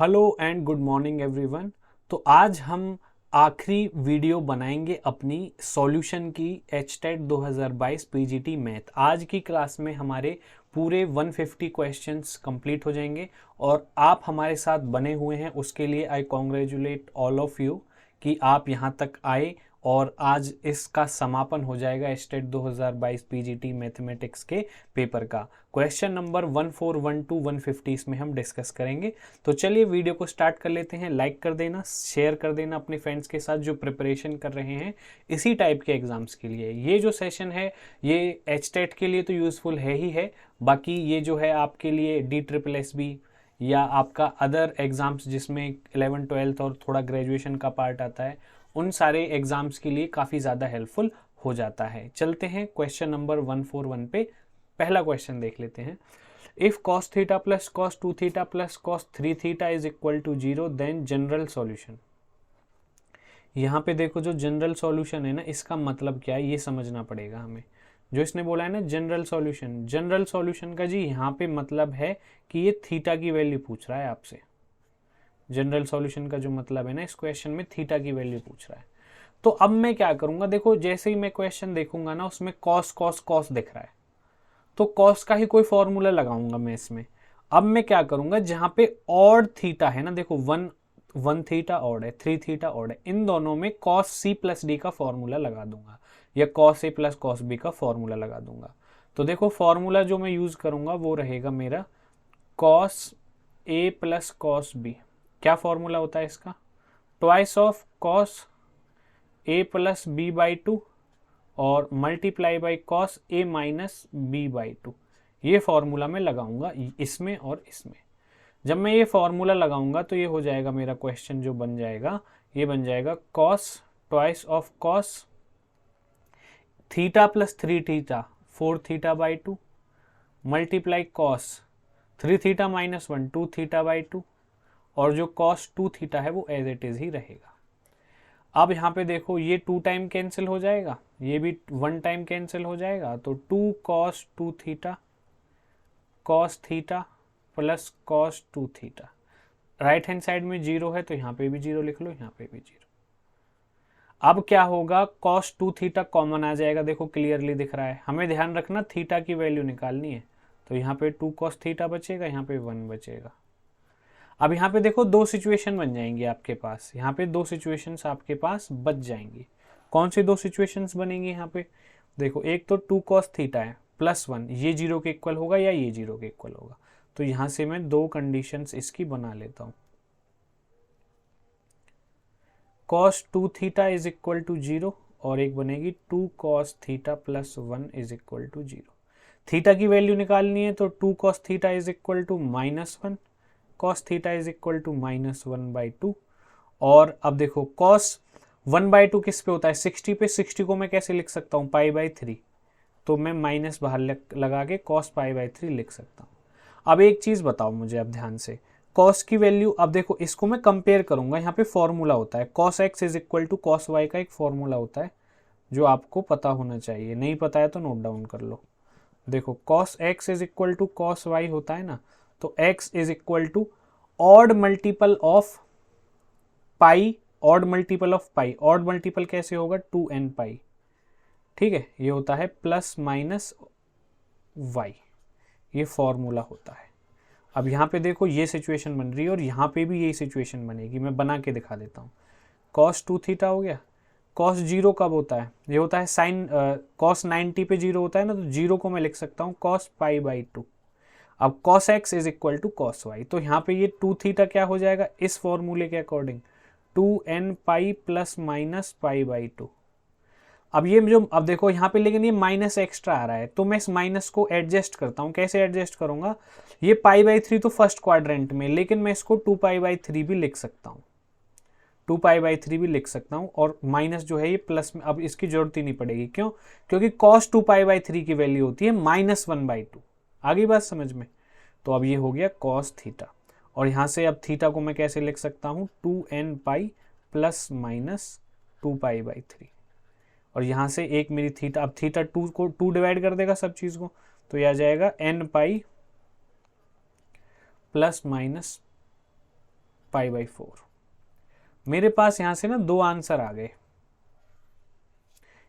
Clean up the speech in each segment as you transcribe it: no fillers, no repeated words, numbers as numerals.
Hello and good morning everyone. तो आज हम आखिरी वीडियो बनाएंगे अपनी सॉल्यूशन की एचटेट 2022 पीजीटी मैथ। आज की क्लास में हमारे पूरे 150 क्वेश्चंस कंप्लीट हो जाएंगे और आप हमारे साथ बने हुए हैं, उसके लिए I congratulate all of you कि आप यहाँ तक आए और आज इसका समापन हो जाएगा एचटेट 2022 पीजीटी मैथमेटिक्स के पेपर का। क्वेश्चन नंबर 1412 टू 150 इसमें हम डिस्कस करेंगे। तो चलिए वीडियो को स्टार्ट कर लेते हैं। लाइक कर देना, शेयर कर देना अपने फ्रेंड्स के साथ जो प्रिपरेशन कर रहे हैं इसी टाइप के एग्जाम्स के लिए। ये जो सेशन है ये एचटेट के लिए तो यूज़फुल है ही है, बाकी ये जो है आपके लिए DSSB या आपका अदर एग्ज़ाम्स जिसमें 11 12 और थोड़ा ग्रेजुएशन का पार्ट आता है, उन सारे एग्ज़ाम्स के लिए काफ़ी ज़्यादा हेल्पफुल हो जाता है। चलते हैं क्वेश्चन नंबर 141 पे। पहला क्वेश्चन देख लेते हैं। If cos theta plus cos 2 theta plus cos 3 theta is equal to 0 then general solution. यहाँ पे देखो जो जनरल सॉल्यूशन है ना, इसका मतलब क्या है ये समझना पड़ेगा हमें। जो इसने बोला है ना जनरल सॉल्यूशन, जनरल सॉल्यूशन का जी यहाँ पे मतलब है कि ये थीटा की वैल्यू पूछ रहा है आपसे। जनरल सॉल्यूशन का जो मतलब है ना, इस क्वेश्चन में थीटा की वैल्यू पूछ रहा है। तो अब मैं क्या करूंगा, देखो जैसे ही मैं क्वेश्चन देखूंगा ना उसमें कॉस कॉस कॉस दिख रहा है, तो कॉस का ही कोई फॉर्मूला लगाऊंगा मैं इसमें। अब मैं क्या करूंगा, जहां पे ऑड थीटा है ना, देखो वन थीटा ऑड है, 3 थीटा ऑड है, इन दोनों में कॉस सी प्लस डी का फॉर्मूला लगा दूंगा या cos A plus cos B का फॉर्मूला लगा दूंगा। तो देखो फॉर्मूला जो मैं यूज करूंगा वो रहेगा मेरा cos A plus cos B. क्या फॉर्मूला होता है इसका? Twice of cos A plus B by 2 और multiply by cos A minus B by 2। ये फॉर्मूला मैं लगाऊंगा इसमें और इसमें। जब मैं ये फॉर्मूला लगाऊंगा तो ये हो जाएगा मेरा क्वेश्चन जो बन जाएगा, ये बन जाएगा cos twice of cos theta plus 3 theta 4 theta by 2 multiply cos 3 theta minus 1 2 theta by 2 और जो कॉस 2 थीटा है वो एज इट इज ही रहेगा। अब यहाँ पे देखो ये 2 टाइम कैंसिल हो जाएगा, ये भी 1 टाइम कैंसिल हो जाएगा, तो 2 cos 2 theta cos theta plus cos 2 theta. Right hand side में 0 है तो यहाँ पे भी 0 लिख लो, यहाँ पे भी 0। अब क्या होगा, कॉस 2 थीटा कॉमन आ जाएगा, देखो क्लियरली दिख रहा है। हमें ध्यान रखना थीटा की वैल्यू निकालनी है, तो यहाँ पे 2 कॉस थीटा बचेगा, यहाँ पे 1 बचेगा। अब यहाँ पे देखो दो सिचुएशन बन जाएंगी आपके पास, यहाँ पे दो सिचुएशंस आपके पास बच जाएंगी। कौन सी दो सिचुएशंस बनेंगी यहाँ पे? देखो एक तो 2 cos थीटा है प्लस 1, ये 0 के इक्वल होगा या ये 0 के इक्वल होगा। तो यहाँ से मैं दो कंडीशंस इसकी बना लेता हूँ। cos 2 theta is equal to 0 और एक बनेगी 2 cos theta plus 1 is equal to 0। Theta की वैल्यू निकालनी है तो 2 cos theta is equal to -1 cos theta is equal to -1/2। और अब देखो cos 1/2 किस पे होता है? 60 पे। 60 को मैं कैसे लिख सकता हूँ? π/3। तो मैं माइनस बाहर लगा के cos π/3 लिख सकता हूँ। अब एक चीज बताओ मुझे अब ध्यान से, cos की वैल्यू, अब देखो इसको मैं कंपेयर करूंगा। यहाँ पे फॉर्मूला होता है cos x is equal to cos y का एक फॉर्मूला होता है जो आपको पता होना चाहिए, नहीं पता है तो नोट डाउन कर लो। देखो cos x is equal to cos y होता है ना, तो x is equal to odd multiple of pi, odd multiple of pi. Odd multiple कैसे होगा? 2n पाई, ठीक है, ये होता है प्लस माइनस y, ये फॉर्मूला होता है। अब यहाँ पे देखो ये सिचुएशन बन रही है और यहाँ पे भी यही सिचुएशन बनेगी, मैं बना के दिखा देता हूँ। cos 2 थीटा हो गया। cos 0 कब होता है? ये होता है साइन cos 90 पे 0 होता है ना, तो 0 को मैं लिख सकता हूँ cos π/2। अब cos x is equal to cos y, तो यहाँ पे ये 2 थीटा क्या हो जाएगा इस फॉर्मूले के according? 2n pi plus minus π/2। अब ये जो, अब देखो यहाँ पे लेकिन ये माइनस एक्स्ट्रा आ रहा है, तो मैं इस माइनस को एडजस्ट करता हूँ। कैसे एडजस्ट करूंगा? ये π/3 तो फर्स्ट क्वाड्रेंट में, लेकिन मैं इसको 2π/3 भी लिख सकता हूँ, 2π/3 भी लिख सकता हूँ। और माइनस जो है ये प्लस में, अब इसकी जरूरत ही नहीं पड़ेगी। क्यों? क्योंकि cos 2π/3 की वैल्यू होती है -1/2। आगे बात समझ में? तो अब ये हो गया cos थीटा, और यहाँ से अब थीटा को मैं कैसे लिख सकता हूँ? 2n pi plus minus 2π/3। और यहाँ से एक मेरी थीटा, अब थीटा 2 को 2 डिवाइड कर देगा सब चीज़ को, तो यह आ जाएगा n पाई प्लस माइनस π/4। मेरे पास यहां से ना दो आंसर आ गए,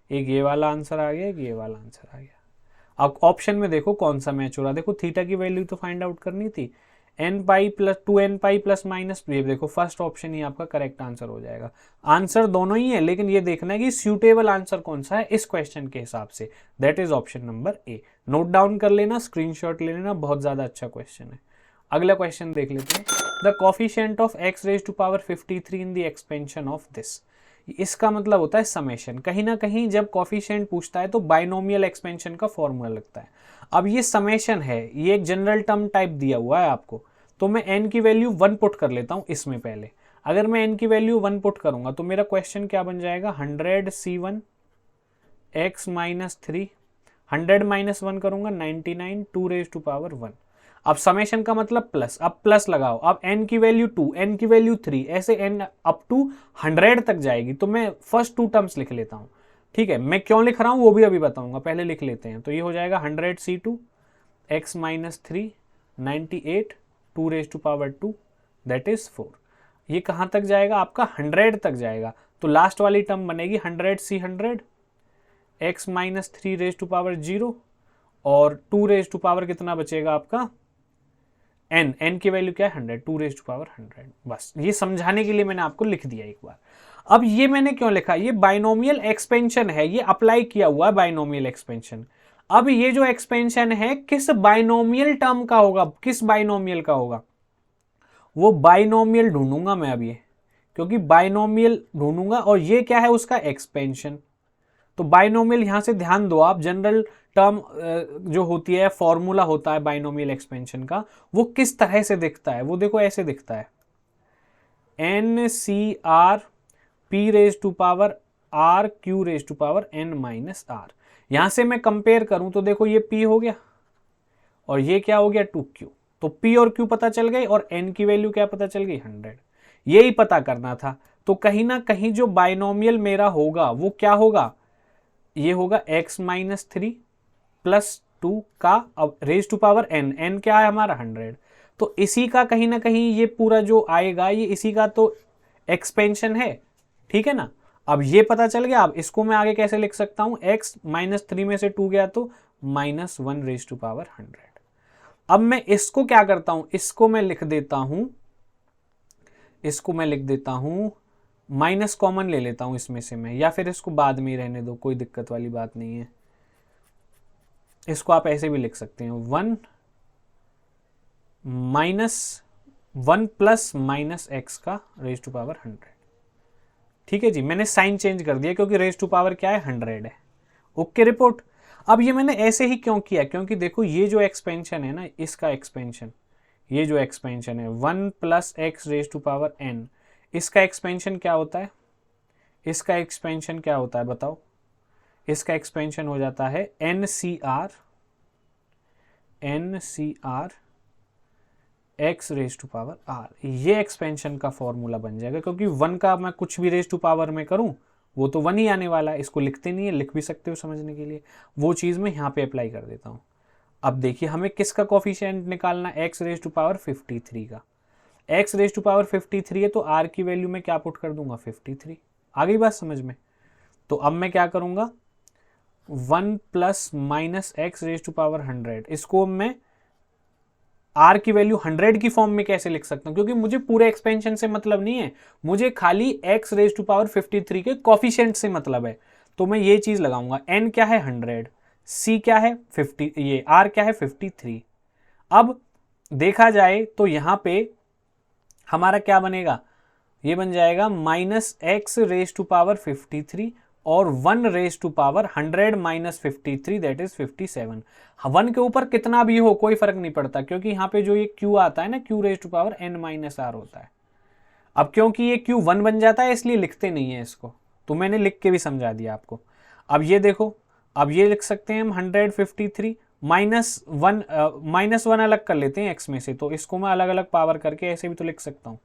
एक ये वाला आंसर आ गया, एक ये वाला आंसर आ गया। अब ऑप्शन में देखो कौन सा मैच हो रहा है। देखो थीटा की वैल्यू तो फाइंड आउट करनी थी, n π plus 2nπ plus minus, ये देखो फर्स्ट ऑप्शन ही आपका करेक्ट आंसर हो जाएगा। आंसर दोनों ही है, लेकिन ये देखना है कि सूटेबल आंसर कौन सा है इस क्वेश्चन के हिसाब से। That is option number A. Note down कर लेना, स्क्रीनशॉट ले लेना, बहुत ज्यादा अच्छा क्वेश्चन है। अगला क्वेश्चन देख लेते हैं। The coefficient of x raise to power 53 in the expansion of this. इसका मतलब होता है समेशन। कहीं ना कहीं जब कोफिशिएंट पूछता है तो बाइनोमियल एक्सपेंशन का फॉर्मूला लगता है। अब ये समेशन है, ये एक जनरल टर्म टाइप दिया हुआ है आपको, तो मैं n की वैल्यू 1 पुट कर लेता हूं इसमें पहले। अगर मैं n की वैल्यू 1 पुट करूंगा तो मेरा क्वेश्चन क्या बन जाएगा, 100c1 x माइनस 3, 100 माइनस 1 करूंगा 99, 2 रेज टू पावर 1। अब समेशन का मतलब प्लस, अब प्लस लगाओ, अब n की वैल्यू 2, n की वैल्यू 3, ऐसे n अप टू 100 तक जाएगी। तो मैं फर्स्ट टू टर्म्स लिख लेता हूं, ठीक है। मैं क्यों लिख रहा हूं वो भी अभी बताऊंगा, पहले लिख लेते हैं। तो ये हो जाएगा 100c2 x minus 3, 98, 2 raise to power 2, that is 4। ये कहां तक जाएगा, आपका 100 तक जाएगा। तो लास्ट वाली टर्म बनेगी 100c100 x minus 3 raise to power 0 और 2 रेज टू पावर कितना बचेगा आपका n की वैल्यू क्या है 100, 2 रेज टू पावर 100। बस ये समझाने के लिए मैंने आपको लिख दिया एक बार। अब ये मैंने क्यों लिखा, ये बाइनोमियल एक्सपेंशन है, ये अप्लाई किया हुआ है बाइनोमियल एक्सपेंशन। अब ये जो एक्सपेंशन है किस बाइनोमियल टर्म का होगा, किस बाइनोमियल का होगा, वो बाइनोमियल ढूंढूंगा मैं अब ये, क्योंकि बाइनोमियल ढूंढूंगा और ये क्या है उसका एक्सपेंशन। तो बाइनोमियल यहां से ध्यान दो आप, जनरल टर्म जो होती है, फॉर्मूला होता है बाइनोमियल एक्सपेंशन का, वो किस तरह से दिखता है, वो देखो ऐसे दिखता है, NCR P raise to power R Q raise to power N minus R। यहां से मैं कंपेयर करूं तो देखो ये P हो गया और ये क्या हो गया 2Q। तो P और Q पता चल गई और N की वैल्यू क्या पता चल गई 100। यही पता करना था। तो कहीं ना कहीं जो बाइनोमियल मेरा होगा वो क्या होगा, ये होगा x माइनस 3 प्लस 2 का अब रेज टू पावर n क्या है हमारा 100। तो इसी का कहीं ना कहीं ये पूरा जो आएगा ये इसी का तो एक्सपेंशन है, ठीक है ना। अब ये पता चल गया। अब इसको मैं आगे कैसे लिख सकता हूं, x माइनस 3 में से 2 गया तो माइनस 1 रेज टू पावर 100। अब मैं इसको क्या करता हूं, इसको मैं लिख देता हूं माइनस कॉमन ले लेता हूं इसमें से मैं, या फिर इसको बाद में ही रहने दो, कोई दिक्कत वाली बात नहीं है। इसको आप ऐसे भी लिख सकते हैं 1 माइनस 1 प्लस माइनस एक्स का रेज टू पावर 100। ठीक है जी, मैंने साइन चेंज कर दिया क्योंकि रेज टू पावर क्या है 100 है। Okay report. अब ये मैंने ऐसे ही क्यों किया, क्योंकि देखो ये जो एक्सपेंशन है ना, इसका एक्सपेंशन, ये जो एक्सपेंशन है 1 plus x raise to power n, इसका एक्सपेंशन क्या होता है, इसका एक्सपेंशन क्या होता है बताओ। इसका एक्सपेंशन हो जाता है NCR x raise to power r। ये एक्सपेंशन का फॉर्मूला बन जाएगा, क्योंकि 1 का मैं कुछ भी रेज टू पावर में करूं वो तो 1 ही आने वाला है। इसको लिखते नहीं है, लिख भी सकते हो समझने के लिए, वो चीज मैं यहां पे अप्लाई कर देता हूं। अब देखिए हमें किसका कोफिशिएंट निकालना है, x रेज टू पावर 53 का। x रेज टू पावर 53 है तो r की वैल्यू में क्या पुट कर दूंगा 53। आ गई बात समझ में। तो अब मैं क्या करूंगा 1 plus minus x raise to power 100, इसको मैं r की वैल्यू 100 की फॉर्म में कैसे लिख सकता हूं, क्योंकि मुझे पूरे एक्सपेंशन से मतलब नहीं है, मुझे खाली x रेज टू पावर 53 के कोफिशिएंट से मतलब है। तो मैं ये चीज लगाऊंगा, n क्या है 100, c क्या है 50, ये r क्या है 53। अब देखा जाए तो यहां पे हमारा क्या बनेगा, ये बन जाएगा minus x raise to power 53 और 1 raise to power 100 minus 53 that is 57। 1 के ऊपर कितना भी हो कोई फर्क नहीं पड़ता, क्योंकि यहाँ पे जो ये q आता है ना, q raise to power n minus r होता है। अब क्योंकि ये q 1 बन जाता है इसलिए लिखते नहीं है इसको, तो मैंने लिख के भी समझा दिया आपको। अब ये देखो, अब ये लिख सकते हैं हम 153 माइनस 1 अलग कर लेते हैं x में से, तो इसको मैं अलग अलग पावर करके ऐसे भी तो लिख सकता हूँ,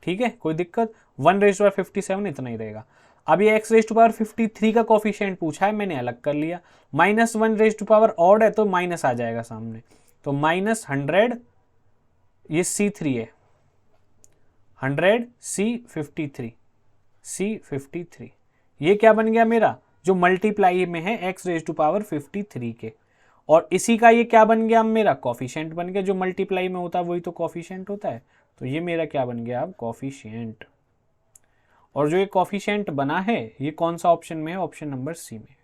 ठीक है कोई दिक्कत। 1 रेज टू पावर 57 इतना ही रहेगा। अब ये x रेज टू पावर 53 का कोफिशिएंट पूछा है, मैंने अलग कर लिया। Minus 1 raise to power odd है तो माइनस आ जाएगा सामने, तो माइनस 100, ये C3 है, 100 C53 ये क्या बन गया मेरा, जो मल्टीप्लाई में है x⁻53 के, और इसी का ये क्या बन गया मेरा, कॉफिशिएंट बन गया। जो मल्टीप्लाई में होता है वही तो कॉफिशिएंट होता है, तो ये मेरा क्या बन गया अब, कॉफिशिएंट। और जो ये कॉफिशिएंट बना है ये कौन सा ऑप्शन में है, ऑप्शन नंबर सी में।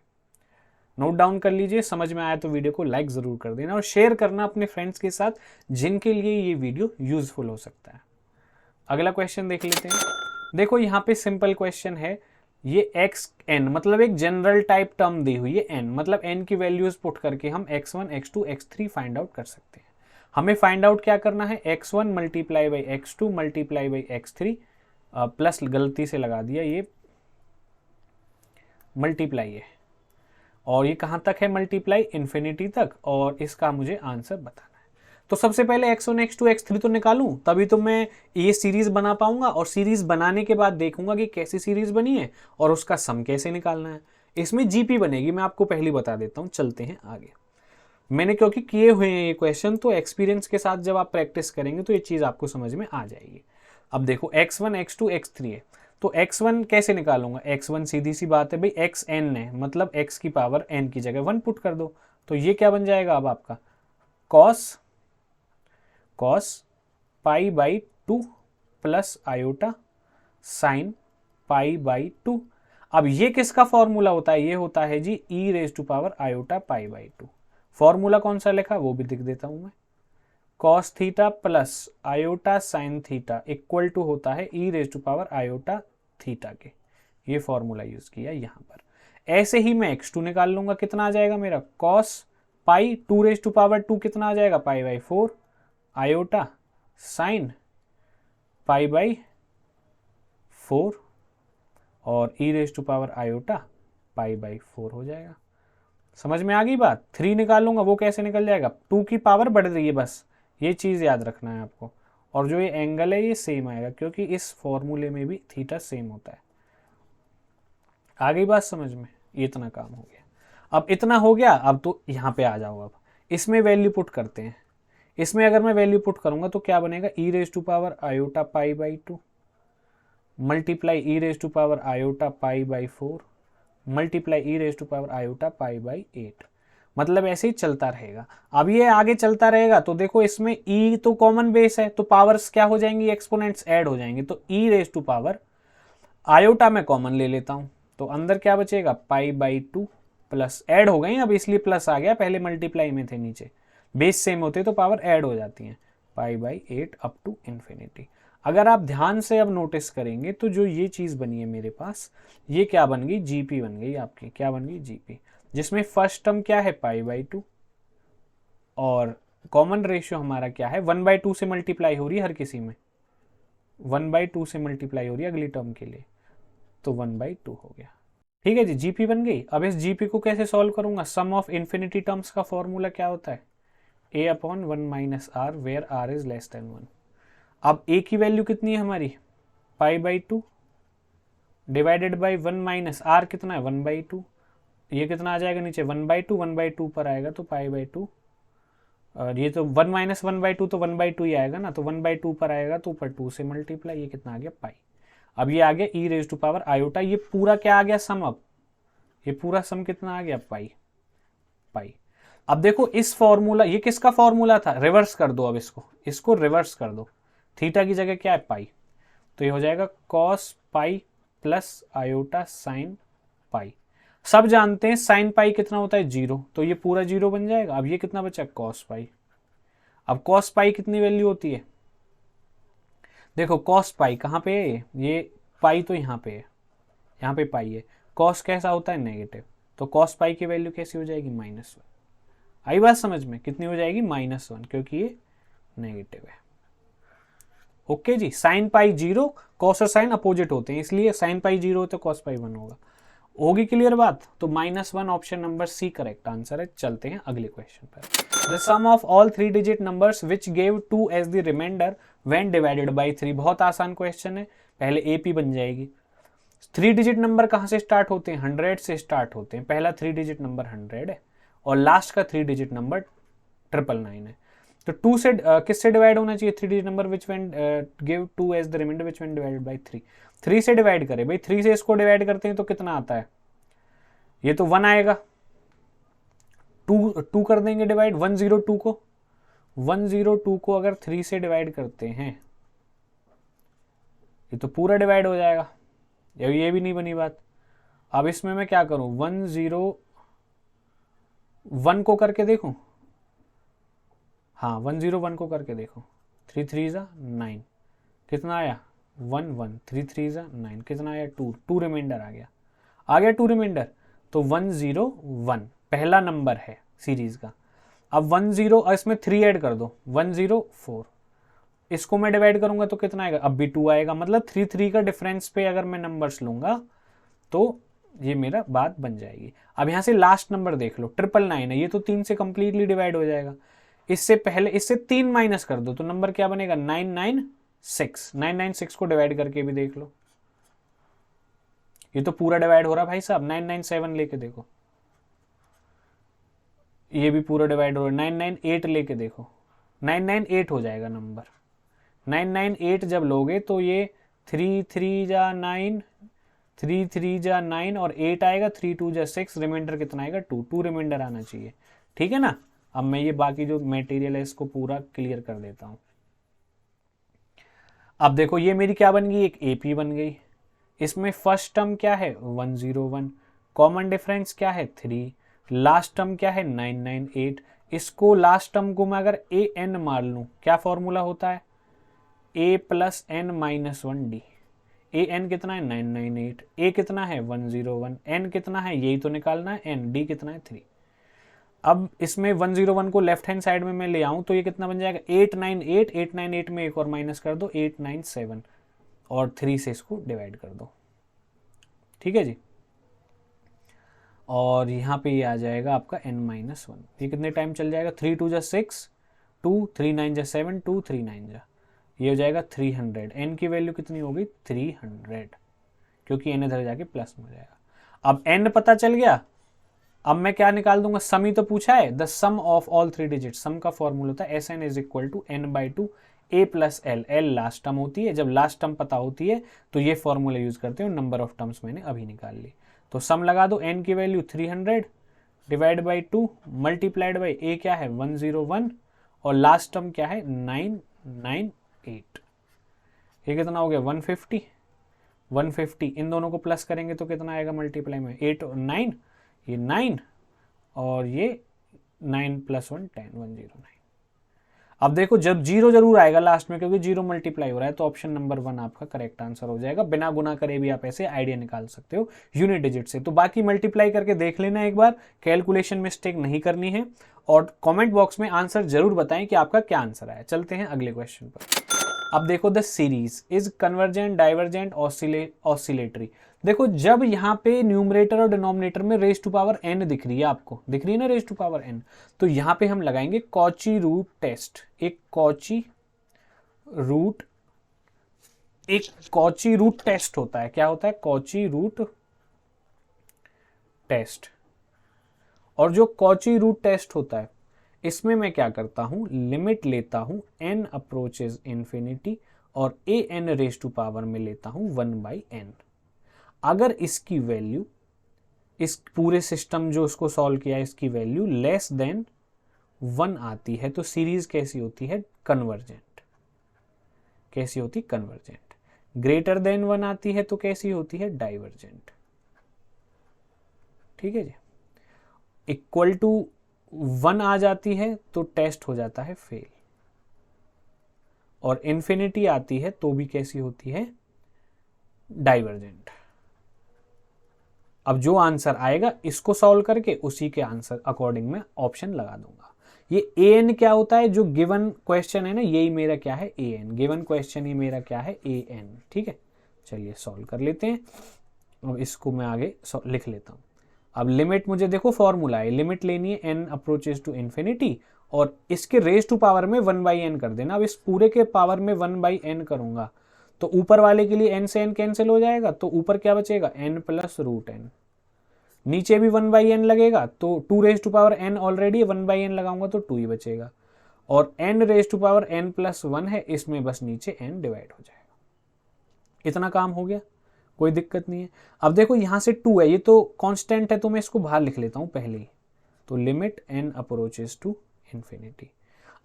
नोट डाउन कर लीजिए, समझ में आया तो वीडियो को लाइक जरूर कर देना और शेयर करना अपने फ्रेंड्स के साथ जिनके लिए ये वीडियो यूजफुल हो सकता है। अगला क्वेश्चन देख लेते हैं। देखो यहाँ पे सिंपल क्वेश्चन है, ये एक्स एन मतलब एक जनरल टाइप टर्म दी हुई है, एन मतलब एन की वैल्यूज पुट करके हम x1 x2 x3 find out कर सकते हैं। हमें फाइंड आउट क्या करना है, x1 multiply by x2 multiply by x3 plus गलती से लगा दिया, ये मल्टीप्लाई है और ये कहाँ तक है मल्टीप्लाई, इन्फिनिटी तक, और इसका मुझे आंसर बताना है। तो सबसे पहले x1 x2 x3 तो निकालूं, तभी तो मैं ये सीरीज बना पाऊंगा, और सीरीज बनाने के बाद देखूंगा कि कैसी सीरीज बनी है और उसका सम कैसे निकालना है। इसमें जीपी बनेगी, मैं आपको पहले बता देता हूं। चलते हैं आगे। मैंने क्योंकि किए हुए हैं ये क्वेश्चन, तो एक्सपीरियंस के साथ जब आप प्रैक्टिस करेंगे तो ये चीज आपको समझ में आ जाएगी। अब देखो x1 x2 x3 है, तो x1 कैसे निकालूंगा, x1 सीधी सी बात है भाई, xn है मतलब x की पावर n की जगह 1 पुट कर दो, तो ये क्या बन जाएगा अब आपका, cos pi by 2 plus iota sine pi by 2। अब ये किसका फॉर्मूला होता है, ये होता है जी e⁻i पाई बाई 2। फॉर्मूला कौन सा लिखा वो भी लिख देता हूं मैं, cos theta plus iota sine theta equal to होता है e⁻i थीटा के। ये फॉर्मूला यूज किया यहां पर। ऐसे ही मैं x2 निकाल लूंगा, कितना आ जाएगा मेरा, cos पाई 2⁻2 कितना आ जाएगा, pi by 4 iota sine pi by 4 और e⁻i पाई बाई 4 हो जाएगा। समझ में आ गई बात। 3 निकालूंगा वो कैसे निकल जाएगा, 2 की पावर बढ़ रही है, बस ये चीज याद रखना है आपको। और जो ये एंगल है ये सेम आएगा क्योंकि इस फॉर्मूले में भी थीटा सेम होता है। आ गई बात समझ में, इतना काम हो गया। अब इतना हो गया, अब तो यहाँ पे आ जाओ। अब इसमें वैल्यू पुट करते हैं। इसमें अगर मैं वैल्यू पुट करूंगा तो क्या बनेगा, e⁻i pi by 2 multiply e⁻i pi by 4 multiply e⁻i pi by 8। मतलब ऐसे ही चलता रहेगा। अब ये आगे चलता रहेगा तो देखो इसमें e तो कॉमन बेस है, तो पावर्स क्या हो जाएंगी, एक्सपोनेंट्स ऐड हो जाएंगे, तो e⁻i में कॉमन ले लेता हूं, तो अंदर क्या बचेगा, पाई बाई 2 प्लस ऐड हो गई, अब इसलिए प्लस आ गया, पहले मल्टीप्लाई में थे, नीचे बेस सेम होते तो पावर ऐड हो जाती है, pi by 8 up to infinity. अगर आप ध्यान से अब नोटिस करेंगे तो जो ये चीज बनी है मेरे पास, ये क्या बन गई, जीपी बन गई आपकी, क्या बन गई, जीपी, जिसमें फर्स्ट टर्म क्या है, पाई बाई 2, और कॉमन रेशियो हमारा क्या है, 1/2 से मल्टीप्लाई हो रही है हर किसी में, 1/2 से मल्टीप्लाई हो रही है अगली टर्म के लिए, तो 1/2 हो गया। ठीक है जी, जीपी बन गई। अब इस जीपी को कैसे सॉल्व करूंगा, सम ऑफ इन्फिनिटी टर्म्स का फॉर्मूला क्या होता है, a/1 - r where r is less than 1। अब a की वैल्यू कितनी है हमारी, pi by 2 divided by 1 - r कितना है, 1/2, ये कितना आ जाएगा नीचे, 1/2 पर आएगा तो पाई बाई 2, और ये तो 1 - 1/2 तो 1/2 ही आएगा ना, तो 1/2 पर आएगा तो ऊपर 2 से मल्टीप्लाई, ये कितना आ गया, पाई। अब ये आ गया e⁻i, ये पूरा क्या आ गया सम, अब ये पूरा सम कितना आ गया, पाई पाई। अब देखो इस फॉर्मूला, ये किसका फॉर्मूला था, रिवर्स कर दो, अब इसको रिवर्स कर दो, थीटा की जगह क्या है, पाई, तो ये हो जाएगा cos pi plus iota sine pi. सब जानते हैं साइन पाई कितना होता है, 0, तो ये पूरा 0 बन जाएगा। अब ये कितना बचा, cos पाई। अब cos पाई कितनी वैल्यू होती है, देखो cos पाई कहाँ पे है, ये पाई तो यहाँ पे है, यहाँ पे पाई है, cos कैसा होता है, नेगेटिव, तो cos पाई की वैल्यू कैसी हो जाएगी, -1। आई बात समझ में, कितनी हो जाएगी, -1, क्योंकि ये नेगेटिव है। ओके जी, साइन पाई 0, कॉस और साइन अपोजिट होते हैं, इसलिए साइन पाई 0 हो तो कॉस पाई 1 होगा। होगी क्लियर बात, तो -1 option number C correct answer है। चलते हैं अगले क्वेश्चन पर। The sum of all 3 digit numbers which gave 2 as the remainder when divided by 3। बहुत आसान क्वेश्चन है, पहले एपी बन जाएगी। 3 डिजिट नंबर कहां से स्टार्ट होते हैं, 100 से स्टार्ट होते हैं। पहला 3 डिजिट नंबर 100 है और लास्ट का 3 डिजिट नंबर 999 है। तो 2 से किससे डिवाइड होना चाहिए? 3 digit number which when give 2 as the remainder which when divided by 3। 3 से डिवाइड करें भाई, 3 से इसको डिवाइड करते हैं तो कितना आता है? ये तो 1 आएगा। 2 कर देंगे डिवाइड 102 को, 102 को अगर 3 से डिवाइड करते हैं ये तो पूरा डिवाइड हो जाएगा। ये भी नहीं बनी बात। अब इसमें मैं क्या करूं? 101 को करके देखूं। हाँ 101 को करके देखो। 3 3 जा 9, कितना आया? 1 1, 3 3 जा 9, कितना आया? 2 2 रिमाइंडर आ गया 2 रिमाइंडर। तो 101 पहला नंबर है सीरीज का। अब 10 इसमें 3 ऐड कर दो, 104। इसको मैं डिवाइड करूंगा तो कितना आएगा? अब भी 2 आएगा। मतलब 3 3 का डिफरेंस पे अगर मैं नंबर्स लूंगा तो ये मेरा बात बन जाएगी। अब यहां से लास्ट नंबर देख लो, 999 है, ये तो 3 से कंप्लीटली डिवाइड हो जाएगा। इससे पहले इससे 3 माइनस कर दो तो नंबर क्या बनेगा? 996। 996 को डिवाइड करके भी देख लो, ये तो पूरा डिवाइड हो रहा है भाई साहब। 997 लेके देखो, ये भी पूरा डिवाइड हो रहा है। 998 लेके देखो, 998 हो जाएगा नंबर। 998 जब लोगे तो ये 3 3 जा 9, 3 3 जा 9 और 8 आएगा, 3 2 जा 6, रिमाइंडर कितना आएगा? 2 2 रिमाइंडर आना चाहिए। ठीक है ना? अब मैं ये बाकी जो मटेरियल है इसको पूरा क्लियर कर देता हूं। अब देखो ये मेरी क्या बन गई? एक एपी बन गई। इसमें फर्स्ट टर्म क्या है? 101, कॉमन डिफरेंस क्या है? 3, लास्ट टर्म क्या है? 998। इसको लास्ट टर्म को मैं अगर ए एन मान लूं, क्या फॉर्मूला होता है? ए plus N minus 1 D. A N कितना है? 998। ए कितना है? 101। एन कितना है? यही तो निकालना है। एन डी कितना है? 3। अब इसमें 101 को लेफ्ट हैंड साइड में मैं ले आऊं तो ये कितना बन जाएगा? 898। 898 में एक और माइनस कर दो, 897, और 3 से इसको डिवाइड कर दो। ठीक है जी। और यहाँ पे ये आ जाएगा आपका n-1। ये कितने टाइम चल जाएगा? 3 2 जा 6, 2 3 9 जा 7, 2 3 9 जा, ये हो जाएगा 300। n की वैल्यू कितनी होगी? 300, क्योंकि n इधर जाके प्लस में हो जाएगा। अब n पता चल गया। अब मैं क्या निकाल दूंगा? सम ही तो पूछा है, the sum of all 3 digit. Sum का फॉर्मूला होता है SN is equal to n/2 a plus L. L last term होती है, जब लास्ट टर्म पता होती है तो ये फॉर्मूला यूज करते हो। नंबर ऑफ टर्म्स मैंने अभी निकाल ली, तो सम लगा दो। n की value 300 divide by 2 multiplied by a क्या है? 101, और लास्ट टर्म क्या है? 998। ये कितना हो गया? 150। 150 इन दोनों को प्लस करेंगे तो कितना आएगा मल्टीप्लाई में? 8 और 9, ये 9 और ये 9 प्लस 1 10, 109। अब देखो जब जीरो जरूर आएगा लास्ट में, क्योंकि जीरो मल्टीप्लाई हो रहा है, तो ऑप्शन नंबर 1 आपका करेक्ट आंसर हो जाएगा। बिना गुना करे भी आप ऐसे आइडिया निकाल सकते हो यूनिट डिजिट से। तो बाकी मल्टीप्लाई करके देख लेना एक बार, कैलकुलेशन मिस्टेक नहीं करनी है, और कमेंट बॉक्स में आंसर जरूर बताएं कि आपका क्या आंसर आया। चलते हैं अगले क्वेश्चन पर। अब देखो, the series is convergent, divergent, oscillatory. देखो जब यहाँ पे न्यूमरेटर और डिनोमिनेटर में रेज टू पावर n दिख रही है, आपको दिख रही है ना रेज टू पावर n, तो यहाँ पे हम लगाएंगे कॉची रूट टेस्ट। एक कॉची रूट टेस्ट होता है। क्या होता है? Cauchy root test. और जो कॉची रूट टेस्ट होता है, इसमें मैं क्या करता हूं? लिमिट लेता हूं n अप्रोचेज इन्फिनिटी, और a n raise to power में लेता हूं 1/n। अगर इसकी वैल्यू, इस पूरे सिस्टम जो उसको सॉल्व किया है, इसकी वैल्यू लेस देन 1 आती है तो सीरीज कैसी होती है? कन्वर्जेंट। कैसी होती? कन्वर्जेंट। ग्रेटर देन 1 आती है तो कैसी होती है? डाइवर्जेंट। ठीक है जी। इक्वल टू 1 आ जाती है तो टेस्ट हो जाता है फेल, और इन्फिनिटी आती है तो भी कैसी होती है? डाइवर्जेंट। अब जो आंसर आएगा इसको सॉल्व करके उसी के आंसर अकॉर्डिंग मैं ऑप्शन लगा दूंगा। ये an क्या होता है? जो गिवन क्वेश्चन है ना, यही मेरा क्या है? an। गिवन क्वेश्चन ही मेरा क्या है? an। ठीक है, चलिए सॉल्व कर लेते हैं। अब इसको मैं आगे लिख लेता हूं। अब लिमिट मुझे देखो फॉर्मूला है, लिमिट लेनी है n अप्रोचेज टू इन्फिनिटी, और इसके रेज टू पावर में 1/n कर देना। अब इस पूरे के पावर में 1/n करूंगा तो ऊपर वाले के लिए n से n कैंसिल हो जाएगा, तो ऊपर क्या बचेगा? n plus root n। नीचे भी 1/n लगेगा तो 2 raise to power n already 1/n लगाऊंगा तो 2 ही बचेगा। और n raise to power n+1 है, इसमें बस नीचे n डिवाइड हो जाएगा। इतना काम हो गया, कोई दिक्कत नहीं है। अब देखो यहाँ से 2 है, ये तो कांस्टेंट है तो मैं इसको बाहर लिख लेता हूँ पहले ही। तो limit n approaches to infinity.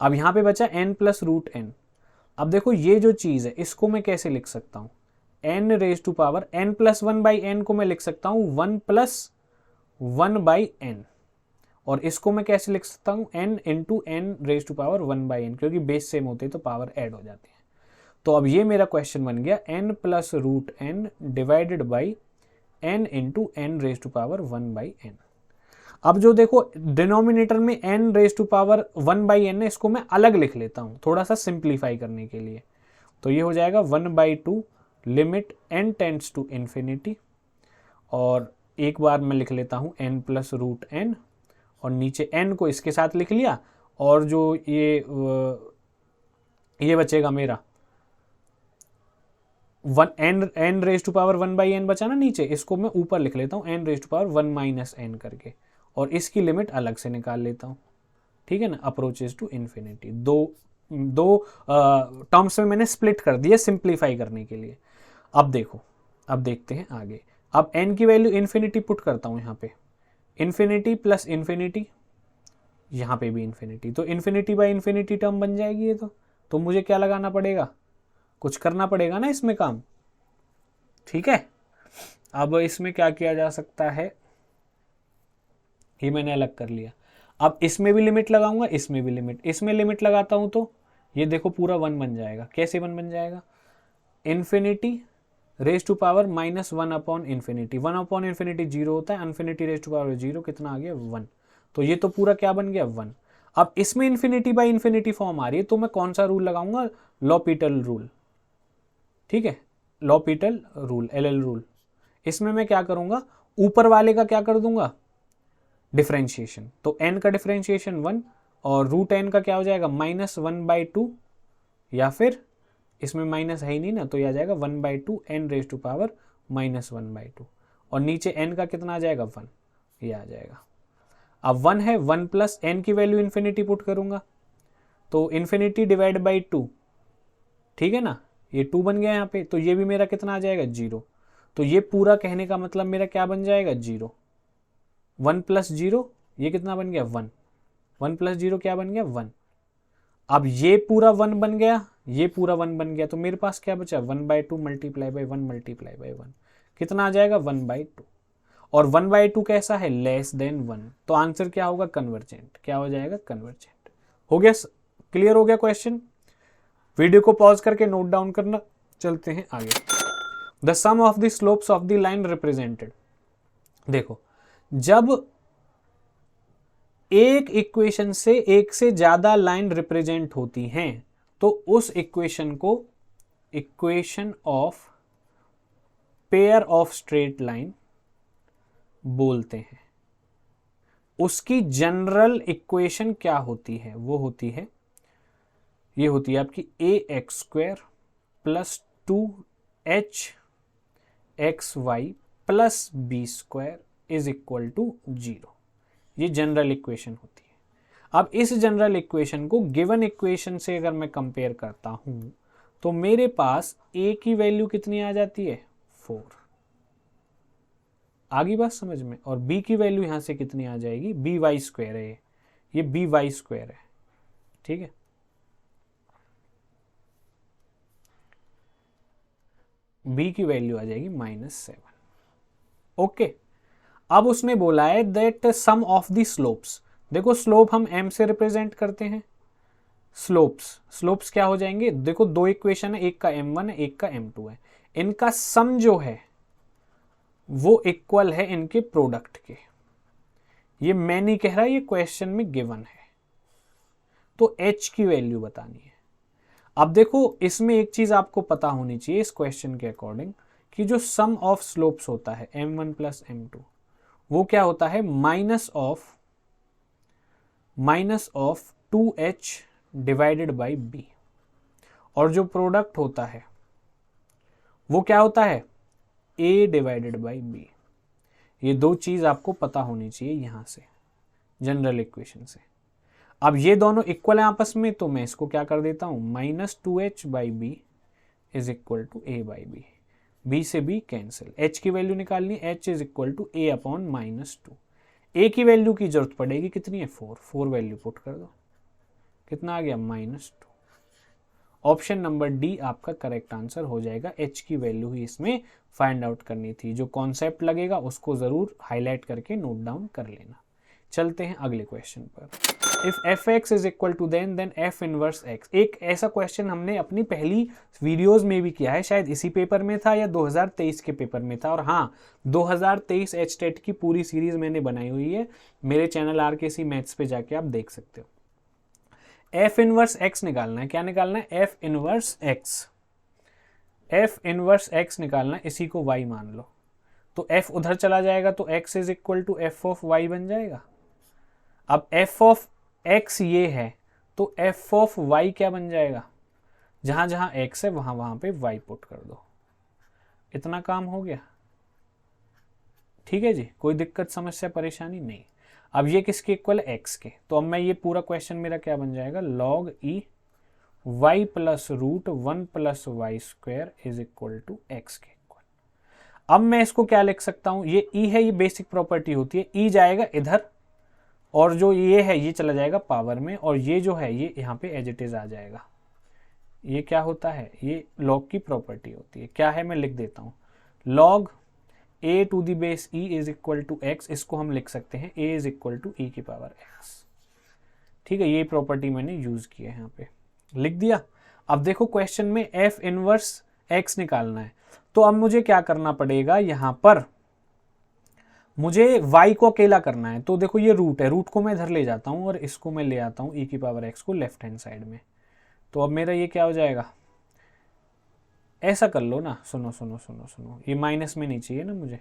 अब यहाँ पे बचा n+√n। अब देखो ये जो चीज़ है इसको मैं कैसे लिख सकता हूँ, n raise to power n+1/n को मैं लिख सकता हूँ 1+1/n, और इसको मैं कैसे लिख सकता हूँ n into n raise to power 1/n, क्योंकि बेस सेम होते तो पावर ऐड हो जाती है। तो अब ये मेरा क्वेश्चन बन गया n+√n divided by n into n raise to power 1/n। अब जो देखो डिनोमिनेटर में n raise to power 1/n है, इसको मैं अलग लिख लेता हूँ थोड़ा सा सिंप्लीफाई करने के लिए। तो ये हो जाएगा 1/2 limit n tends to infinity, और एक बार मैं लिख लेता हूँ n+√n, और नीचे n को इसके साथ लिख लिया, और जो ये बचेगा मेरा n raise to power 1/n बचा ना नीचे, इसको मैं ऊपर लिख लेता हूँ n raise to power 1 - n करके, और इसकी लिमिट अलग से निकाल लेता हूँ। ठीक है ना, अप्रोचेस टू इन्फिनिटी। दो टर्म्स में मैंने स्प्लिट कर दिया सिंप्लीफाई करने के लिए। अब देखो, अब देखते हैं आगे। अब n की वैल्यू इन्फिनिटी पुट करता हूँ यहाँ पे, इन्फिनिटी प्लस इन्फिनिटी, यहाँ पे भी इन्फिनिटी, तो इन्फिनिटी बाई इन्फिनिटी टर्म बन जाएगी ये। तो मुझे क्या लगाना पड़ेगा, कुछ करना पड़ेगा ना इसमें काम। ठीक है, अब इसमें क्या किया जा सकता है, ये मैंने अलग कर लिया। अब इसमें भी लिमिट लगाऊंगा, इसमें भी लिमिट, इसमें लिमिट लगाता हूं तो ये देखो पूरा 1 बन जाएगा। कैसे 1 बन जाएगा, इन्फिनिटी रेज टू पावर -1/इन्फिनिटी, 1/इन्फिनिटी 0 होता है, इन्फिनिटी रेज टू पावर 0, कितना आ गया 1। तो ये तो पूरा क्या बन गया 1। अब इसमें इन्फिनिटी बाई इन्फिनिटी फॉर्म आ रही है, तो मैं कौन सा रूल लगाऊंगा, लॉपिटल रूल। ठीक है, लॉपिटल रूल, LL रूल। इसमें मैं क्या करूंगा, ऊपर वाले का क्या कर दूंगा, डिफरेंशिएशन। तो n का डिफरेंशिएशन 1, और √n का क्या हो जाएगा -1/2, या फिर इसमें माइनस है ही नहीं ना, तो यह आ जाएगा 1/2 n रेज टू पावर -1/2, और नीचे n का कितना आ जाएगा 1, ये आ जाएगा। अब 1 है, 1 प्लस n की वैल्यू इन्फिनिटी पुट करूंगा, तो इन्फिनिटी डिवाइड बाई 2, ठीक है ना, ये 2 बन गया यहाँ पे, तो ये भी मेरा कितना आ जाएगा 0। तो ये पूरा कहने का मतलब मेरा क्या बन जाएगा 0, 1 + 0, ये कितना बन गया 1, 1 + 0 क्या बन गया 1। अब ये पूरा 1 बन गया, ये पूरा 1 बन गया, तो मेरे पास क्या बचा 1/2 मल्टीप्लाई बाई 1 मल्टीप्लाई बाई 1, कितना आ जाएगा 1/2, और 1/2 कैसा है, लेस देन 1। तो आंसर क्या होगा, कन्वर्जेंट। क्या हो जाएगा, कन्वर्जेंट। हो गया, क्लियर हो गया क्वेश्चन। वीडियो को पॉज करके नोट डाउन करना, चलते हैं आगे। The sum of the slopes of the line represented. देखो, जब एक इक्वेशन से एक से ज्यादा लाइन रिप्रेजेंट होती हैं, तो उस इक्वेशन को equation of pair of straight line बोलते हैं। उसकी जनरल इक्वेशन क्या होती है, वो होती है, ये होती है आपकी ax² + 2hxy + b² = 0। ये जनरल इक्वेशन होती है। अब इस जनरल इक्वेशन को गिवन इक्वेशन से अगर मैं कंपेयर करता हूं, तो मेरे पास a की वैल्यू कितनी आ जाती है 4, आगे बात समझ में, और b की वैल्यू यहां से कितनी आ जाएगी, by² है, ये by² है। ठीक है, b की वैल्यू आ जाएगी -7। ओके, अब उसने बोला है that sum of the slopes. देखो, स्लोप हम m से रिप्रेजेंट करते हैं, स्लोप्स क्या हो जाएंगे, देखो दो इक्वेशन है, एक का m1 है, एक का m2 है, इनका सम जो है वो इक्वल है इनके प्रोडक्ट के। ये मैं नहीं कह रहा, ये क्वेश्चन में गिवन है, तो h की वैल्यू बतानी है। अब देखो, इसमें एक चीज आपको पता होनी चाहिए इस क्वेश्चन के अकॉर्डिंग, कि जो सम ऑफ स्लोप्स होता है m1 + m2, वो क्या होता है, minus of 2h divided by b, और जो प्रोडक्ट होता है वो क्या होता है, a डिवाइडेड बाई b। ये दो चीज आपको पता होनी चाहिए यहां से, जनरल इक्वेशन से। अब ये दोनों इक्वल है आपस में, तो मैं इसको क्या कर देता हूं, -2h/b is equal to a by b. b से b कैंसिल, h की वैल्यू निकालनी, h is equal to a upon -2। a की वैल्यू की जरूरत पड़ेगी, कितनी है 4 वैल्यू पुट कर दो, कितना आ गया -2। ऑप्शन नंबर डी आपका करेक्ट आंसर हो जाएगा। h की वैल्यू ही इसमें फाइंड आउट करनी थी। जो कॉन्सेप्ट लगेगा उसको जरूर हाईलाइट करके नोट डाउन कर लेना। चलते हैं अगले क्वेश्चन पर। If f(x) is equal to then f inverse x। एक ऐसा क्वेश्चन हमने अपनी पहली वीडियोस में भी किया है, शायद इसी पेपर में था या 2023 के पेपर में था। और हाँ, 2023 HTET की पूरी सीरीज मैंने बनाई हुई है, मेरे चैनल RKC मैथ्स पे जाके आप देख सकते हो। f इनवर्स x निकालना है। क्या निकालना है? f inverse x। f inverse x निकालना है, इसी को y मान लो। तो f उधर चला जाएगा तो x is equal to f of y बन जाएगा। अब f ऑफ x ये है तो f ऑफ y क्या बन जाएगा? जहां जहां x है वहां वहां पे y पुट कर दो। इतना काम हो गया। ठीक है जी, कोई दिक्कत समस्या परेशानी नहीं। अब ये किसके इक्वल है? x के। तो अब मैं ये पूरा क्वेश्चन मेरा क्या बन जाएगा? log e y plus root 1 plus y square is equal to x के इक्वल। अब मैं इसको क्या लिख सकता हूं? ये e है, ये बेसिक प्रॉपर्टी होती है, e जाएगा इधर और जो ये है ये चला जाएगा पावर में, और ये जो है ये यहाँ पे एज इट इज आ जाएगा। ये क्या होता है? ये log की प्रॉपर्टी होती है। क्या है मैं लिख देता हूँ, log a to the base e is equal to x। इसको हम लिख सकते हैं a is equal to e की पावर x। ठीक है, ये प्रॉपर्टी मैंने यूज की है, यहाँ पे लिख दिया। अब देखो क्वेश्चन में f इनवर्स x निकालना है, तो अब मुझे क्या करना पड़ेगा? यहाँ पर मुझे y को अकेला करना है। तो देखो ये रूट है, रूट को मैं इधर ले जाता हूँ और इसको मैं ले आता हूँ e की पावर x को लेफ्ट हैंड साइड में। तो अब मेरा ये क्या हो जाएगा? ऐसा कर लो ना, सुनो सुनो सुनो सुनो, ये माइनस में नहीं चाहिए ना मुझे,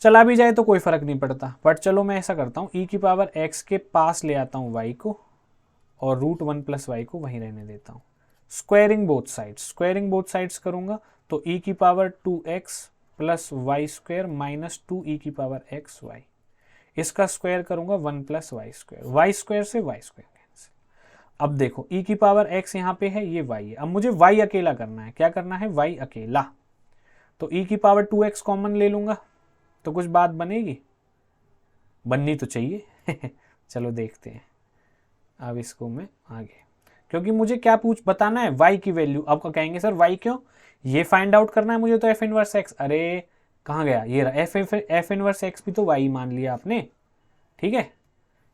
चला भी जाए तो कोई फर्क नहीं पड़ता। बट चलो मैं ऐसा करता हूँ, e की पावर x के पास ले आता हूँ y को और रूट 1 प्लस वाई को वहीं रहने देता हूँ। Squaring both sides, squaring both sides करूंगा तो e की power 2x plus y square minus 2e की पावर x y। इसका स्क्वायर करूंगा 1 plus y square, y square से वाई स्क्वायर कैंसिल। अब देखो e की पावर x यहाँ पे है, ये y है। अब मुझे y अकेला करना है। क्या करना है? y अकेला। तो e की पावर 2x कॉमन ले लूंगा तो कुछ बात बनेगी, बननी तो चाहिए। चलो देखते हैं। अब इसको मैं आगे, क्योंकि मुझे क्या बताना है? y की वैल्यू। आपको कहेंगे सर y क्यों? ये फाइंड आउट करना है मुझे तो f इनवर्स x। अरे कहाँ गया? ये रहा f इनवर्स x भी तो y मान लिया आपने। ठीक है,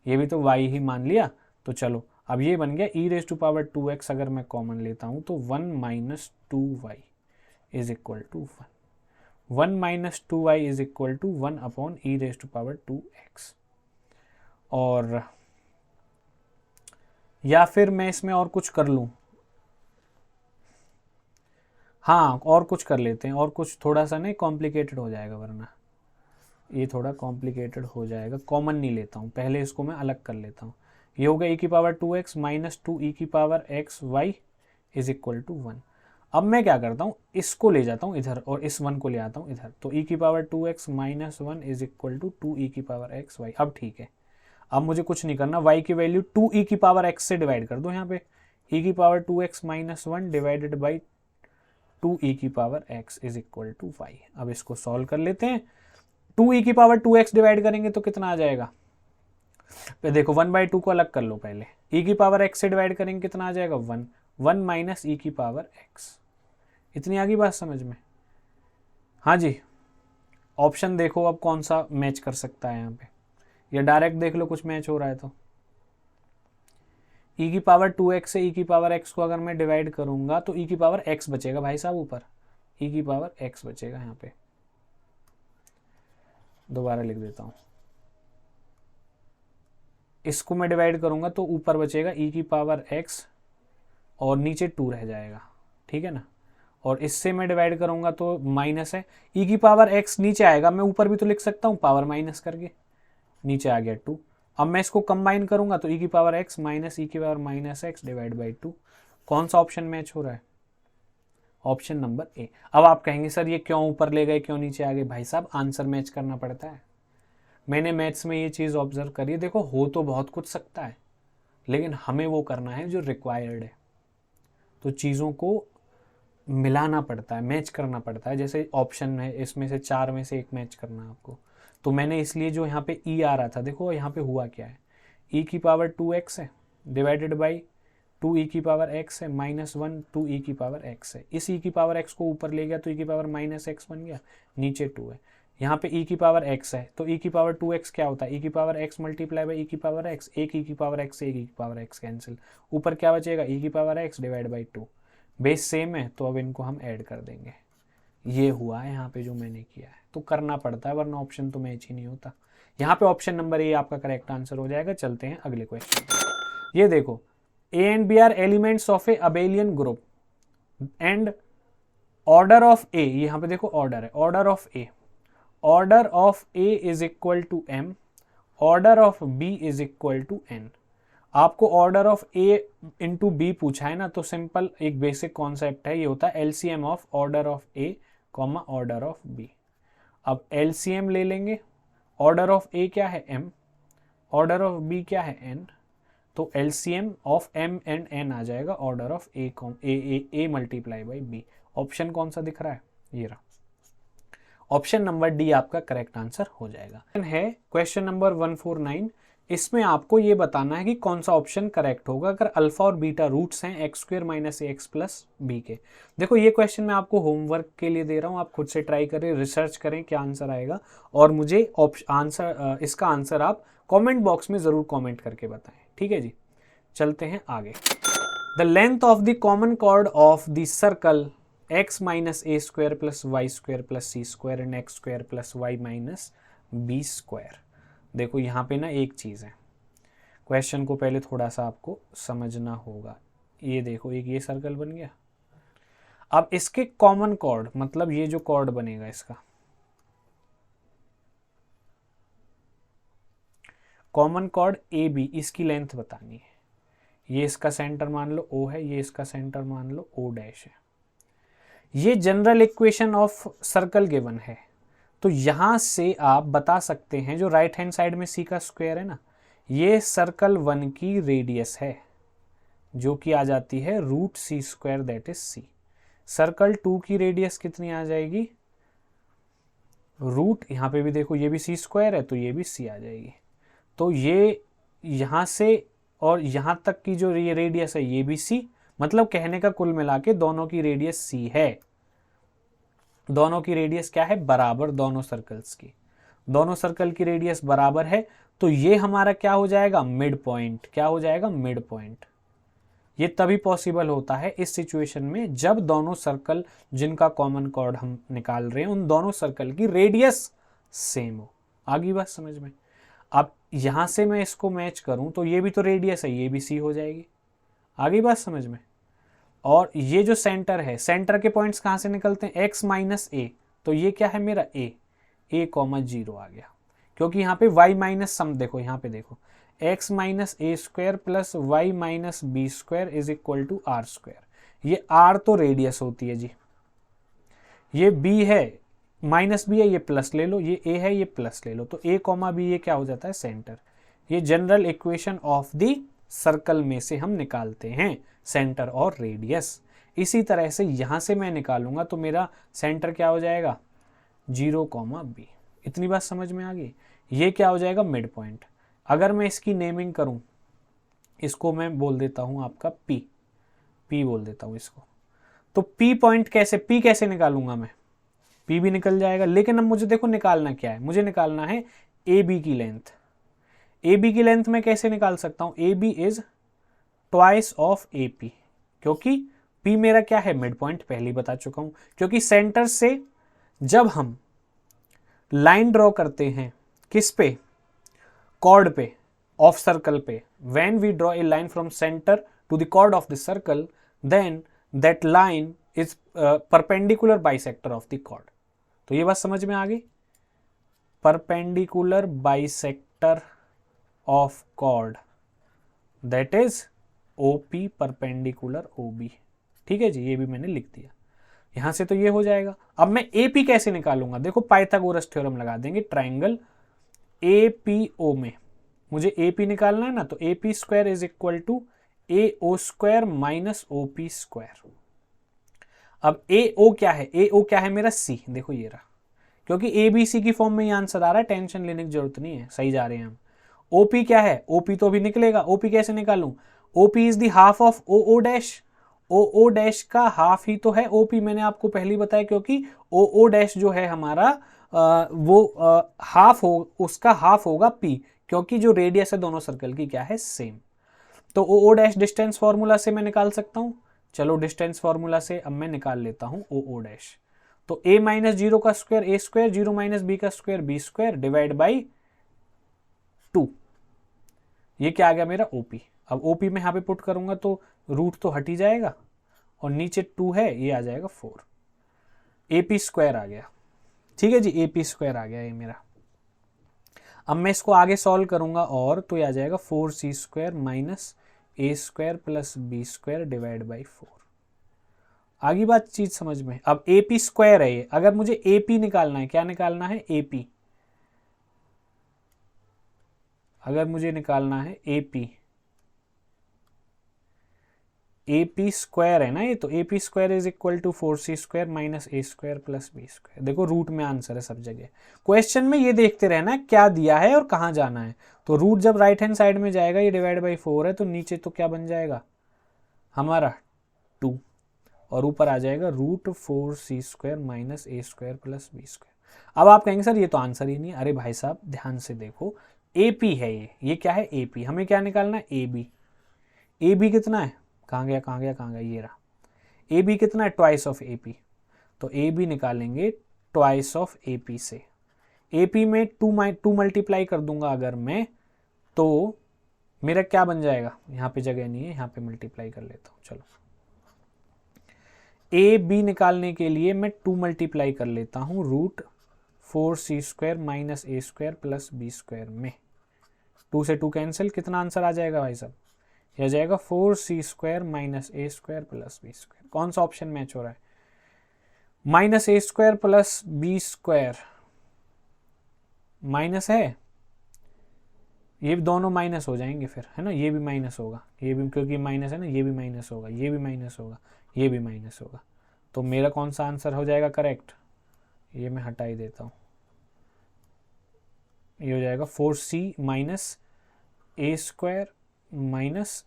ये भी तो y ही मान लिया। तो चलो अब ये बन गया e raise to power 2x। अगर मैं कॉमन लेता हूँ तो 1 minus 2y is equal to 1 minus 2y is equal to 1 upon e raise to power 2x। और या फिर मैं इसमें और कुछ कर लूँ, हाँ और कुछ कर लेते हैं, और कुछ थोड़ा सा नहीं कॉम्प्लिकेटेड हो जाएगा, वरना ये थोड़ा कॉम्प्लिकेटेड हो जाएगा। कॉमन नहीं लेता हूँ, पहले इसको मैं अलग कर लेता हूँ। ये हो गया e की पावर 2x माइनस 2e की power x y is equal to 1। अब मैं क्या करता हूँ, इसको ले जाता हूँ इधर और इस 1 को ले आता हूँ इधर। तो e की power 2x minus 1 is equal to 2e की पावर x y। अब ठीक है, अब मुझे कुछ नहीं करना, y की वैल्यू 2e की पावर x से डिवाइड कर दो। यहाँ पे e की power 2x minus 1 divided by 2e की power x is equal to y। अब इसको सॉल्व कर लेते हैं। 2e की पावर 2x डिवाइड करेंगे तो कितना आ जाएगा? पे देखो 1/2 को अलग कर लो पहले। e की पावर x से डिवाइड करेंगे कितना आ जाएगा? 1 माइनस e की पावर x। इतनी आ गई बात समझ में? हाँ जी, ऑप्शन देखो अब कौन सा मैच कर सकता है यहाँ पे, या डायरेक्ट देख लो कुछ मैच हो रहा है तो। e की पावर 2x से e की पावर x को अगर मैं डिवाइड करूंगा तो e की पावर x बचेगा भाई साहब ऊपर, e की पावर x बचेगा। यहाँ पे दोबारा लिख देता हूँ, इसको मैं डिवाइड करूंगा तो ऊपर बचेगा e की पावर x और नीचे 2 रह जाएगा। ठीक है ना, और इससे मैं डिवाइड करूंगा तो माइनस है, e की पावर x नीचे आएगा, मैं ऊपर भी तो लिख सकता हूँ पावर माइनस करके, नीचे आ गया 2। अब मैं इसको कंबाइन करूंगा तो e की पावर x माइनस e की power minus x divide by 2। कौन सा ऑप्शन मैच हो रहा है? Option number A. अब आप कहेंगे सर ये क्यों ऊपर ले गए, क्यों नीचे आ गए? भाई साहब आंसर मैच करना पड़ता है। मैंने मैथ्स में ये चीज़ ऑब्जर्व करी है, देखो हो तो बहुत कुछ सकता है लेकिन हमें वो करना है जो रिक्वायर्ड है। तो चीज़ों को मिलाना पड़ता है, मैच करना पड़ता है। जैसे ऑप्शन है, इसमें से 4 में से एक मैच करना है आपको। तो मैंने इसलिए जो यहाँ पे ई आ रहा था, देखो यहाँ पे हुआ क्या है, ई की पावर 2x है डिवाइडेड बाई 2 ई की पावर x है माइनस 1 2 ई की पावर x है। इस ई की पावर x को ऊपर ले गया तो ई की पावर माइनस x बन गया, नीचे 2 है। यहाँ पे ई की पावर x है तो ई की पावर 2x क्या होता है, ई की power x multiply by E की पावर x, एक ई की पावर x से एक ई की पावर x कैंसिल, ऊपर क्या बचेगा, ई की power x divide by 2। Base same है तो अब इनको हम ऐड कर देंगे। ये हुआ है यहाँ पे जो मैंने किया है। तो करना पड़ता है वरना ऑप्शन तो मैच ही नहीं होता। यहाँ पे ऑप्शन नंबर ए आपका करेक्ट आंसर हो जाएगा। चलते हैं अगले क्वेश्चन। ये देखो, A and B are elements of a abelian group and order of A, यहाँ पे देखो ऑर्डर है, order of A is equal to M, order of B is equal to N. आपको order of A into B पूछा है ना, तो simple एक बेसिक कॉन्सेप्ट है, ये होता है LCM of order of A comma order of B. अब एलसीएम ले लेंगे, ऑर्डर ऑफ ए क्या है m, ऑर्डर ऑफ बी क्या है n, तो LCM of m and n आ जाएगा order of A multiply by B. Option कौन सा दिख रहा है, ये रहा, ऑप्शन नंबर डी आपका करेक्ट आंसर हो जाएगा। है क्वेश्चन नंबर 149, इसमें आपको ये बताना है कि कौन सा ऑप्शन करेक्ट होगा अगर अल्फा और बीटा रूट्स हैं एक्स स्क्वायर माइनस ए एक्स प्लस बी के। देखो ये क्वेश्चन मैं आपको होमवर्क के लिए दे रहा हूँ, आप खुद से ट्राई करें, रिसर्च करें क्या आंसर आएगा, और मुझे इसका आंसर आप कमेंट बॉक्स में ज़रूर कमेंट करके बताएं। ठीक है जी, चलते हैं आगे। The length of the common chord of the circle x minus A square plus y square plus c square and x square plus y minus b square. देखो यहाँ पे ना एक चीज़ है, क्वेश्चन को पहले थोड़ा सा आपको समझना होगा। ये देखो एक ये सर्कल बन गया, अब इसके कॉमन कॉर्ड मतलब ये जो कॉर्ड बनेगा इसका कॉमन कॉर्ड ए बी, इसकी लेंथ बतानी है। ये इसका सेंटर मान लो O है, ये इसका सेंटर मान लो O डैश है। ये general equation of circle given है, तो यहां से आप बता सकते हैं जो राइट हैंड साइड में सी का स्क्वायर है ना, ये सर्कल 1 की रेडियस है जो कि आ जाती है root c square that is c. Circle 2 की रेडियस कितनी आ जाएगी, रूट, यहाँ पे भी देखो ये भी सी स्क्वायर है तो ये भी सी आ जाएगी। तो ये यहाँ से और यहाँ तक की जो ये रेडियस है ये भी सी, मतलब कहने का कुल मिला के दोनों की रेडियस सी है। दोनों की रेडियस क्या है, बराबर, दोनों सर्कल्स की, दोनों सर्कल की रेडियस बराबर है, तो ये हमारा क्या हो जाएगा, मिड पॉइंट। क्या हो जाएगा, मिड पॉइंट। ये तभी पॉसिबल होता है इस सिचुएशन में जब दोनों सर्कल जिनका कॉमन कॉर्ड हम निकाल रहे हैं उन दोनों सर्कल की रेडियस सेम हो। आगे बात समझ में। अब यहां से मैं इसको मैच करूं तो ये भी तो रेडियस है, ये भी सी हो जाएगी। आगे बात समझ में। और ये जो सेंटर है, सेंटर के पॉइंट्स कहां से निकलते हैं, x माइनस ए, तो ये क्या है मेरा a कॉमा 0 आ गया, क्योंकि यहाँ पे y माइनस सम, देखो यहाँ पे देखो x minus A square plus y minus b square is equal to r square. ये r तो रेडियस होती है जी, ये b है माइनस b है, ये प्लस ले लो, ये a है ये प्लस ले लो, तो a कॉमा b ये क्या हो जाता है, सेंटर। ये general equation of the circle में से हम निकालते हैं सेंटर और रेडियस। इसी तरह से यहां से मैं निकालूंगा तो मेरा सेंटर क्या हो जाएगा, 0 कॉमा बी। इतनी बात समझ में आ गई। ये क्या हो जाएगा, मिड पॉइंट। अगर मैं इसकी नेमिंग करूं, इसको मैं बोल देता हूं आपका पी बोल देता हूं इसको। तो पी पॉइंट कैसे, पी कैसे निकालूंगा मैं, पी भी निकल जाएगा, लेकिन अब मुझे देखो निकालना क्या है, मुझे निकालना है ए बी की लेंथ। ए बी की लेंथ मैं कैसे निकाल सकता हूं, A B is twice of A P, क्योंकि पी मेरा क्या है, मिड पॉइंट, पहले ही बता चुका हूं। क्योंकि सेंटर से जब हम लाइन ड्रॉ करते हैं किस पे, कॉर्ड पे ऑफ सर्कल पे, when we draw a line from centre to the chord of the circle, then that line is perpendicular bisector of the chord. तो ये बात समझ में आ गई, perpendicular bisector of chord that is OP perpendicular OB। ठीक है जी, ये भी मैंने लिख दिया। यहां से तो ये हो जाएगा। अब मैं AP कैसे निकालूंगा, देखो पाइथागोरस थ्योरम लगा देंगे। ट्राइंगल APO में मुझे ए पी निकालना है ना, तो A P square is equal to A O square minus O P square. अब ए ओ क्या है, ए ओ क्या है मेरा सी, देखो ये रहा, क्योंकि ए बी सी की फॉर्म में ये आंसर आ रहा है, टेंशन लेने की जरूरत नहीं है, सही जा रहे हैं हम। ओपी क्या है, ओपी तो अभी निकलेगा, ओपी कैसे निकालूं, OP is the half of O O dash, O O dash का हाफ ही तो है ओपी, मैंने आपको पहले बताया, क्योंकि ओ ओ डैश जो है हमारा हाफ हो, उसका हाफ होगा पी, क्योंकि जो रेडियस है दोनों सर्कल की क्या है, सेम। तो ओ ओ डैश डिस्टेंस फॉर्मूला से मैं निकाल सकता हूं, चलो डिस्टेंस फॉर्मूला से अब मैं निकाल लेता हूं ओ ओ डैश। तो a माइनस जीरो का square a square, zero minus b का square b square divide by 2, ये क्या आ गया मेरा ओपी। अब ओपी में यहां पे पुट करूंगा तो रूट तो हट ही जाएगा, और नीचे 2 है, ये आ जाएगा 4, एपी स्क्वायर आ गया। ठीक है जी, एपी स्क्वायर आ गया ये मेरा। अब मैं इसको आगे सॉल्व करूंगा और तो ये आ जाएगा 4c square minus A square plus B square divide by 4। आगे बात चीज समझ में। अब एपी स्क्वायर है ये, अगर मुझे एपी निकालना है, क्या निकालना है, एपी, अगर मुझे निकालना है एपी, एपी स्क्वायर है ना ये, तो AP square is equal to 4c square minus A square plus B square. देखो रूट में आंसर है सब जगह, क्वेश्चन में ये देखते रहना क्या दिया है और कहां जाना है। तो रूट जब राइट हैंड साइड में जाएगा, ये डिवाइड बाई 4 है, तो नीचे तो क्या बन जाएगा हमारा 2, और ऊपर आ जाएगा रूट 4c स्क्वायर माइनस ए स्क्वायर प्लस बी स्क्वायर। अब आप कहेंगे सर ये तो आंसर ही नहीं है। अरे भाई साहब ध्यान से देखो, एपी है ये क्या है एपी, हमें क्या निकालना है एबी। एबी कितना है, कहाँ गया कहाँ गया कहाँ गया, ये रहा, एबी कितना है ट्वाइस ऑफ एपी, तो एबी निकालेंगे ट्वाइस ऑफ एपी से। एपी में 2 मल्टीप्लाई कर दूंगा अगर मैं, तो मेरा क्या बन जाएगा, यहाँ पे जगह नहीं है, यहाँ पे मल्टीप्लाई कर लेता हूँ। चलो ए बी निकालने के लिए मैं 2 मल्टीप्लाई कर लेता हूँ रूट 4c स्क्वायर माइनस ए स्क्वायर प्लस बी स्क्वायर में, 2 से 2 कैंसिल, कितना आंसर आ जाएगा भाई साहब, यह जाएगा 4c स्क्वायर माइनस ए स्क्वायर प्लस बी स्क्वायर। कौन सा ऑप्शन मैच हो रहा है, माइनस ए square plus B square, minus है, ये भी दोनों माइनस हो जाएंगे फिर, है ना, ये भी माइनस होगा, ये भी क्योंकि माइनस है ना, ये भी माइनस होगा, ये भी माइनस होगा, ये भी माइनस होगा। तो मेरा कौन सा आंसर हो जाएगा करेक्ट, ये मैं हटा ही देता हूँ, ये हो जाएगा 4c minus A square minus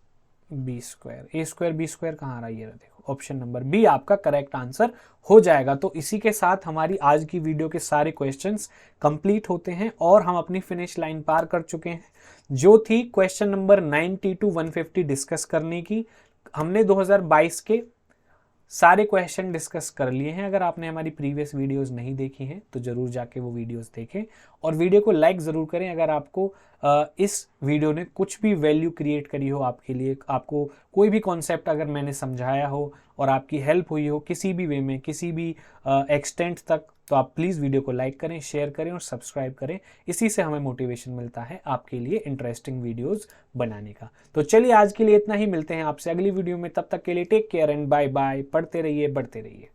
b square. A square b square कहाँ आ रहा है, ये देखो ऑप्शन नंबर बी आपका करेक्ट आंसर हो जाएगा। तो इसी के साथ हमारी आज की वीडियो के सारे क्वेश्चंस कंप्लीट होते हैं और हम अपनी फिनिश लाइन पार कर चुके हैं, जो थी क्वेश्चन नंबर 90 to 150 डिस्कस करने की। हमने 2022 के सारे क्वेश्चन डिस्कस कर लिए हैं। अगर आपने हमारी प्रीवियस वीडियोस नहीं देखी हैं तो जरूर जाके वो वीडियोस देखें, और वीडियो को लाइक ज़रूर करें अगर आपको इस वीडियो ने कुछ भी वैल्यू क्रिएट करी हो आपके लिए, आपको कोई भी कॉन्सेप्ट अगर मैंने समझाया हो और आपकी हेल्प हुई हो किसी भी वे में, किसी भी एक्सटेंट तक, तो आप प्लीज़ वीडियो को लाइक करें, शेयर करें और सब्सक्राइब करें। इसी से हमें मोटिवेशन मिलता है आपके लिए इंटरेस्टिंग वीडियोस बनाने का। तो चलिए आज के लिए इतना ही, मिलते हैं आपसे अगली वीडियो में, तब तक के लिए take care and bye bye. पढ़ते रहिए, बढ़ते रहिए।